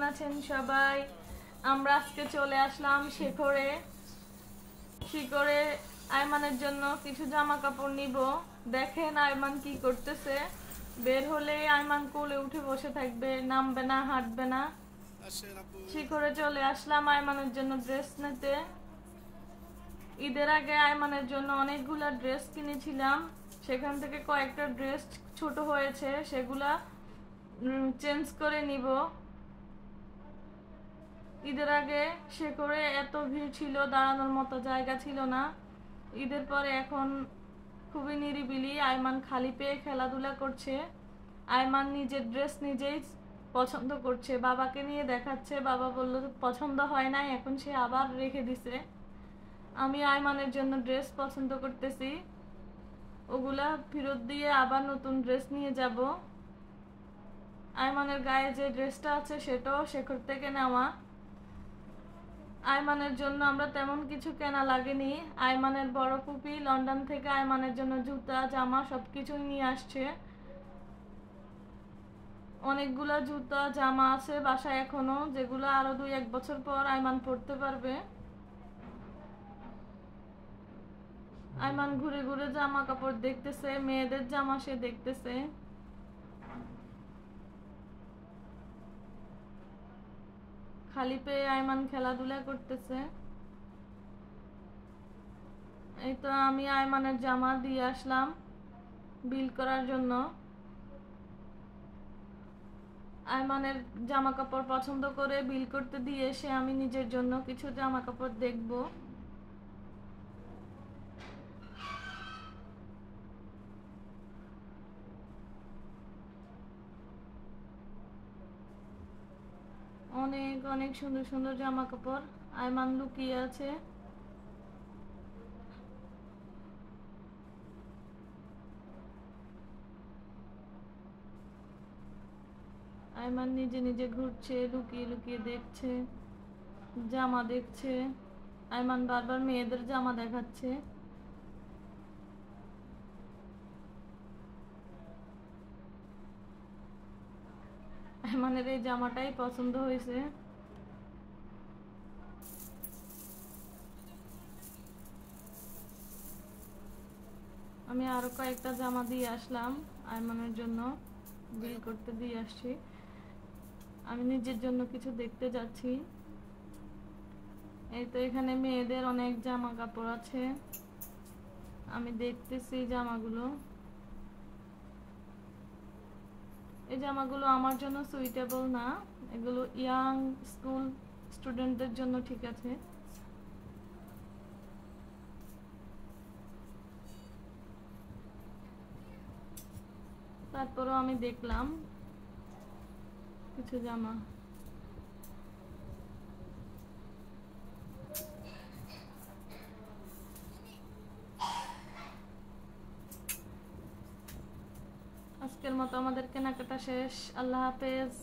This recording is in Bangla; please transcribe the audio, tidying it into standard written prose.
আছেন সবাই? আমরা আজকে চলে আসলাম শিখরে আয়মানের জন্য কিছু জামা কাপড় নিব। দেখেন আয়মান কি করতেছে। বের হলে আয়মান কোলে উঠে বসে থাকবে, নামবে না, হাঁটবে না। শিখরে চলে আসলাম আয়মানের জন্য ড্রেস নিতে। ঈদের আগে আয়মানের জন্য অনেকগুলা ড্রেস কিনেছিলাম, সেখান থেকে কয়েকটা ড্রেস ছোট হয়েছে, সেগুলা চেঞ্জ করে নিব। ঈদের আগে শিখরে এত ভিড় ছিল, দাঁড়ানোর মতো জায়গা ছিল না। ঈদের পরে এখন খুবই নিরিবিলি। আয়মান খালি পেয়ে খেলাধুলা করছে। আয়মান নিজের ড্রেস নিজেই পছন্দ করছে, বাবাকে নিয়ে দেখাচ্ছে। বাবা বলল পছন্দ হয় নাই, এখন সে আবার রেখে দিছে। আমি আয়মানের জন্য ড্রেস পছন্দ করতেছি, ওগুলা ফেরত দিয়ে আবার নতুন ড্রেস নিয়ে যাব। আয়মানের গায়ে যে ড্রেসটা আছে সেটাও শেখর থেকে নেওয়া। আয়মানের জন্য আমরা তেমন কিছু কেনা লাগেনি। আয়মানের বড় ফুপি লন্ডন থেকে আয়মানের জন্য জুতা জামা সবকিছুই নিয়ে আসছে। অনেকগুলা জুতা জামা আছে বাসায় এখনো, যেগুলো আরো 2-1 বছর পর আয়মান পরতে পারবে। আয়মান ঘুরে ঘুরে জামা কাপড় দেখতেছে, মেয়েদের জামা সে দেখতেছে। খালি পেয়ে আয়মান খেলাধুলা করতেছে। এই তো আমি আয়মানের জামা দিয়ে আসলাম বিল করার জন্য। আয়মানের জামা কাপড় পছন্দ করে বিল করতে দিয়ে এসে আমি নিজের জন্য কিছু জামা কাপড় দেখব। অনেক অনেক সুন্দর সুন্দর জামা কাপড় আয়মান লুকিয়ে আছে। আয়মান নিজে নিজে ঘুরছে, লুকিয়ে লুকিয়ে দেখছে, জামা দেখছে। আয়মান বারবার মেয়েদের জামা দেখাচ্ছে। আয়মানের এই জামাটাই পছন্দ হয়েছে। আমি আরো কয়েকটা জামা দিয়ে আসলাম আয়মানের জন্য, বিল করতে দিয়ে আসছি। আমি নিজের জন্য কিছু দেখতে যাচ্ছি। এই তো এখানে মেয়েদের অনেক জামা কাপড় আছে, আমি দেখতেছি জামাগুলো। এই জামাগুলো আমার জন্য সুইটেবল না, এগুলো ইয়াং স্কুল স্টুডেন্টদের জন্য ঠিক আছে। তারপরও আমি দেখলাম কিছু জামা। আজকের মতো আমাদের কেনাকাটা শেষ। আল্লাহ হাফেজ।